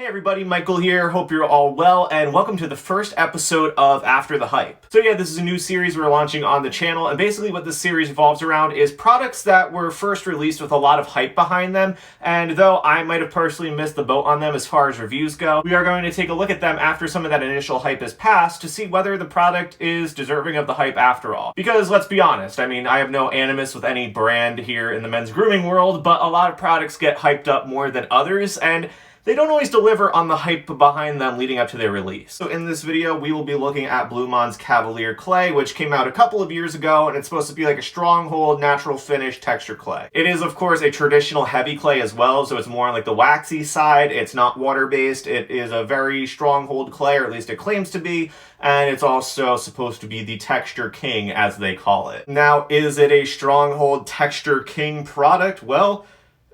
Hey everybody, Michael here. Hope you're all well, and welcome to the first episode of After the Hype. So yeah, this is a new series we're launching on the channel, and basically what this series revolves around is products that were first released with a lot of hype behind them, and though I might have personally missed the boat on them as far as reviews go, we are going to take a look at them after some of that initial hype has passed to see whether the product is deserving of the hype after all. Because let's be honest, I mean, I have no animus with any brand here in the men's grooming world, but a lot of products get hyped up more than others, and they don't always deliver on the hype behind them leading up to their release. So in this video, we will be looking at Blumaan's Cavalier Clay, which came out a couple of years ago, and it's supposed to be like a stronghold, natural finish texture clay. It is, of course, a traditional heavy clay as well, so it's more on like the waxy side. It's not water-based. It is a very stronghold clay, or at least it claims to be, and it's also supposed to be the texture king, as they call it. Now, is it a stronghold texture king product? Well,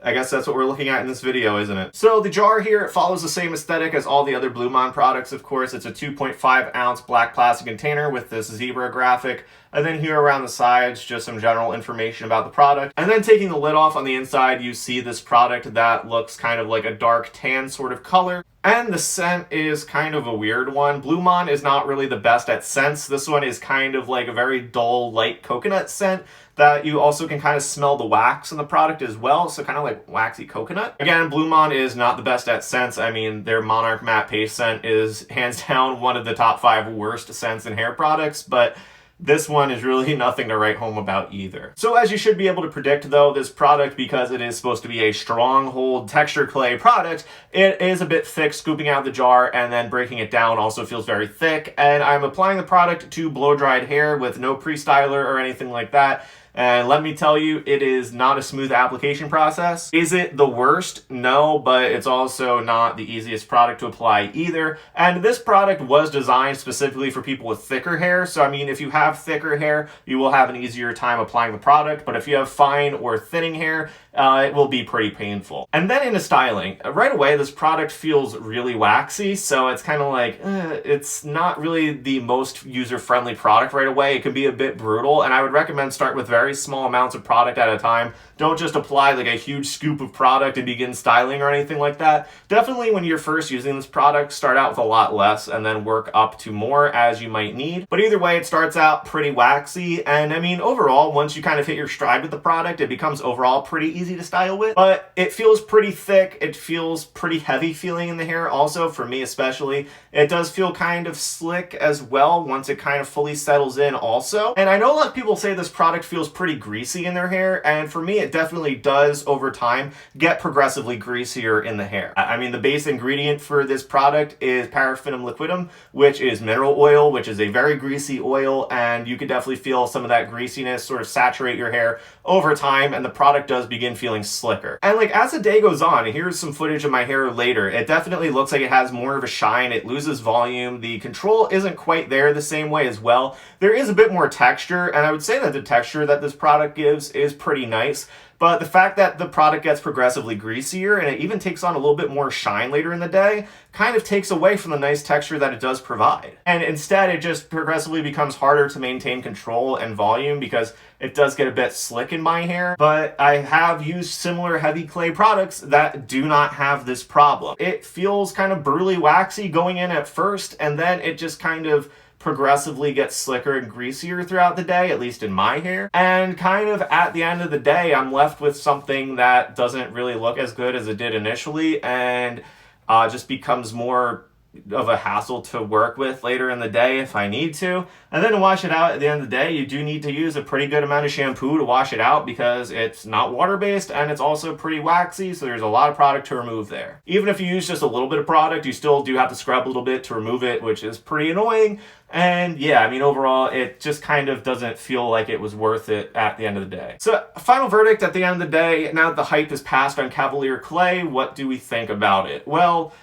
I guess that's what we're looking at in this video, isn't it? So the jar here, it follows the same aesthetic as all the other Blumaan products, of course. It's a 2.5 ounce black plastic container with this zebra graphic. And then here around the sides, just some general information about the product. And then taking the lid off on the inside, you see this product that looks kind of like a dark tan sort of color. And the scent is kind of a weird one. Blumaan is not really the best at scents. This one is kind of like a very dull, light coconut scent that you also can kind of smell the wax in the product as well, so kind of like waxy coconut. Again, Blumaan is not the best at scents. I mean, their Monarch Matte Paste scent is hands down one of the top 5 worst scents in hair products, but this one is really nothing to write home about either. So as you should be able to predict though, this product, because it is supposed to be a stronghold texture clay product, it is a bit thick scooping out the jar, and then breaking it down also feels very thick. And I'm applying the product to blow-dried hair with no pre-styler or anything like that. And let me tell you, it is not a smooth application process. Is it the worst? No, but it's also not the easiest product to apply either. And this product was designed specifically for people with thicker hair. So, I mean, if you have thicker hair, you will have an easier time applying the product. But if you have fine or thinning hair, it will be pretty painful. And then into styling, right away, this product feels really waxy. So it's kind of like, it's not really the most user-friendly product right away. It can be a bit brutal. And I would recommend start with very small amounts of product at a time. Don't just apply like a huge scoop of product and begin styling or anything like that. Definitely when you're first using this product, start out with a lot less and then work up to more as you might need. But either way, it starts out pretty waxy, and I mean, overall, once you kind of hit your stride with the product, it becomes overall pretty easy to style with. But it feels pretty thick. It feels pretty heavy feeling in the hair also, for me especially. It does feel kind of slick as well once it kind of fully settles in also. And I know a lot of people say this product feels pretty greasy in their hair, and for me it definitely does over time get progressively greasier in the hair. I mean, the base ingredient for this product is paraffinum liquidum, which is mineral oil, which is a very greasy oil, and you could definitely feel some of that greasiness sort of saturate your hair over time, and the product does begin feeling slicker. And like as the day goes on, here's some footage of my hair later, it definitely looks like it has more of a shine, it loses volume, the control isn't quite there the same way as well. There is a bit more texture, and I would say that the texture that this product gives is pretty nice. But the fact that the product gets progressively greasier and it even takes on a little bit more shine later in the day kind of takes away from the nice texture that it does provide. And instead, it just progressively becomes harder to maintain control and volume because it does get a bit slick in my hair. But I have used similar heavy clay products that do not have this problem. It feels kind of brutally waxy going in at first, and then it just kind of progressively gets slicker and greasier throughout the day, at least in my hair. And kind of at the end of the day, I'm left with something that doesn't really look as good as it did initially, and just becomes more of a hassle to work with later in the day if I need to. And then to wash it out at the end of the day, you do need to use a pretty good amount of shampoo to wash it out because it's not water-based and it's also pretty waxy, so there's a lot of product to remove there. Even if you use just a little bit of product, you still do have to scrub a little bit to remove it, which is pretty annoying. And yeah, I mean, overall, it just kind of doesn't feel like it was worth it at the end of the day. So, final verdict at the end of the day, now that the hype is passed on Cavalier Clay, what do we think about it? Well,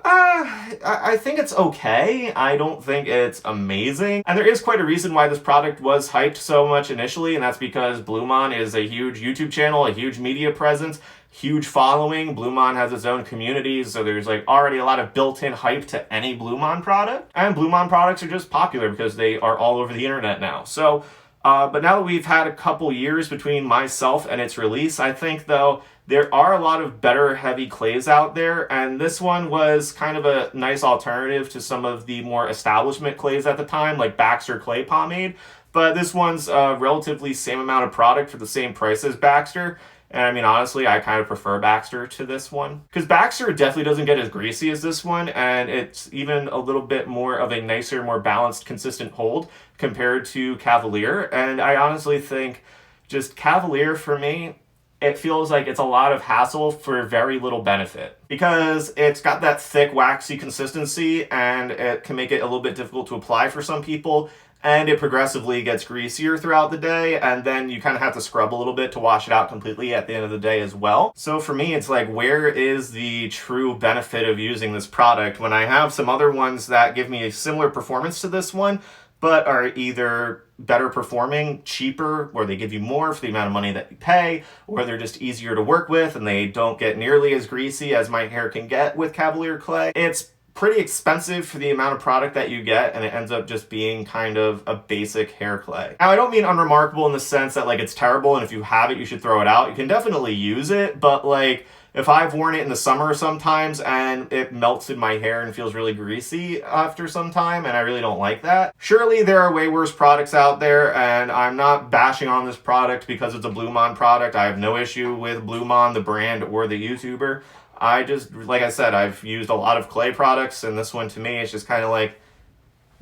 I think it's okay. I don't think it's amazing. And there is quite a reason why this product was hyped so much initially, and that's because Blumaan is a huge YouTube channel, a huge media presence, huge following. Blumaan has its own communities, so there's like already a lot of built-in hype to any Blumaan product. And Blumaan products are just popular because they are all over the internet now. So But now that we've had a couple years between myself and its release, I think, though, there are a lot of better heavy clays out there, and this one was kind of a nice alternative to some of the more establishment clays at the time, like Baxter Clay Pomade. But this one's relatively same amount of product for the same price as Baxter. And I mean, honestly, I kind of prefer Baxter to this one. Because Baxter definitely doesn't get as greasy as this one, and it's even a little bit more of a nicer, more balanced, consistent hold compared to Cavalier. And I honestly think just Cavalier, for me, it feels like it's a lot of hassle for very little benefit. Because it's got that thick, waxy consistency, and it can make it a little bit difficult to apply for some people. And it progressively gets greasier throughout the day, and then you kind of have to scrub a little bit to wash it out completely at the end of the day as well. So for me, it's like, where is the true benefit of using this product when I have some other ones that give me a similar performance to this one, but are either better performing, cheaper, or they give you more for the amount of money that you pay, or they're just easier to work with and they don't get nearly as greasy as my hair can get with Cavalier Clay. It's pretty expensive for the amount of product that you get, and it ends up just being kind of a basic hair clay. Now, I don't mean unremarkable in the sense that like it's terrible and if you have it you should throw it out. You can definitely use it, but like if I've worn it in the summer sometimes and it melts in my hair and feels really greasy after some time, and I really don't like that. Surely there are way worse products out there, and I'm not bashing on this product because it's a Blumaan product. I have no issue with Blumaan, the brand, or the YouTuber. I just, like I said, I've used a lot of clay products, and this one to me is just kind of like,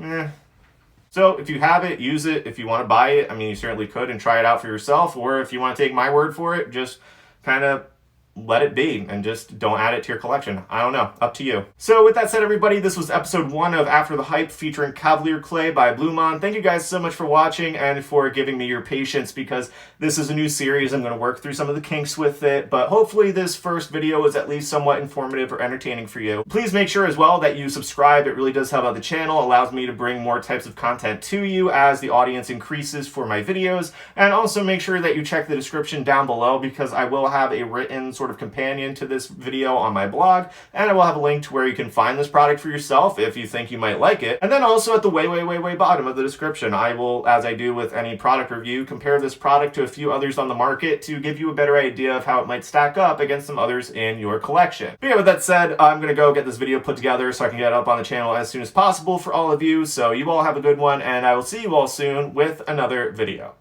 eh. So if you have it, use it. If you want to buy it, I mean, you certainly could and try it out for yourself. Or if you want to take my word for it, just kind of let it be and just don't add it to your collection. I don't know, up to you. So with that said, everybody, this was episode 1 of After the Hype featuring Cavalier Clay by Blumaan. Thank you guys so much for watching and for giving me your patience, because this is a new series. I'm going to work through some of the kinks with it, but hopefully this first video was at least somewhat informative or entertaining for you. Please make sure as well that you subscribe. It really does help out the channel, allows me to bring more types of content to you as the audience increases for my videos. And also make sure that you check the description down below, because I will have a written sort of companion to this video on my blog, and I will have a link to where you can find this product for yourself if you think you might like it. And then also at the way bottom of the description, I will, as I do with any product review, compare this product to a few others on the market to give you a better idea of how it might stack up against some others in your collection. But yeah, with that said, I'm gonna go get this video put together so I can get it up on the channel as soon as possible for all of you. So you all have a good one, and I will see you all soon with another video.